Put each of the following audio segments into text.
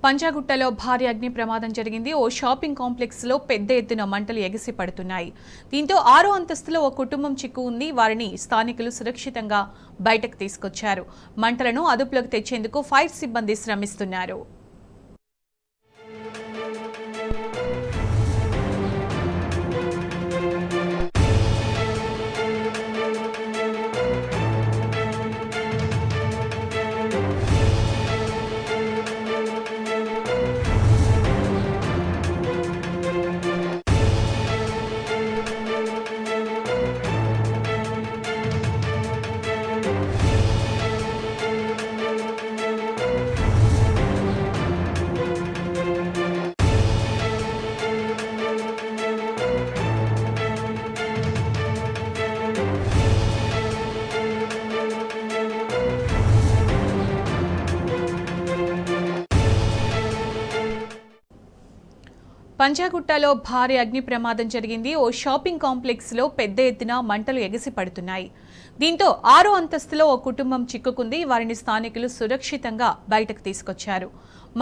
పంజాగుట్టలో భారీ అగ్ని ప్రమాదం జరిగింది. ఓ షాపింగ్ కాంప్లెక్స్ లో పెద్ద ఎత్తున మంటలు ఎగిసి పడుతున్నాయి. దీంతో 6వ అంతస్తులో ఓ కుటుంబం చిక్కు ఉంది. వారిని స్థానికులు సురక్షితంగా బయటకు తీసుకొచ్చారు. మంటలను అదుపులోకి తెచ్చేందుకు ఫైర్ సిబ్బంది శ్రమిస్తున్నారు. పంజాగుట్టలో భారీ అగ్ని ప్రమాదం జరిగింది. ఓ షాపింగ్ కాంప్లెక్స్ లో పెద్ద ఎత్తున మంటలు ఎగిసి పడుతున్నాయి. దీంతో 6వ అంతస్తులో ఓ కుటుంబం చిక్కుకుంది. వారిని స్థానికులు సురక్షితంగా బయటకు తీసుకొచ్చారు.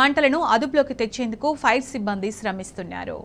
మంటలను అదుపులోకి తెచ్చేందుకు ఫైర్ సిబ్బంది శ్రమిస్తున్నారు.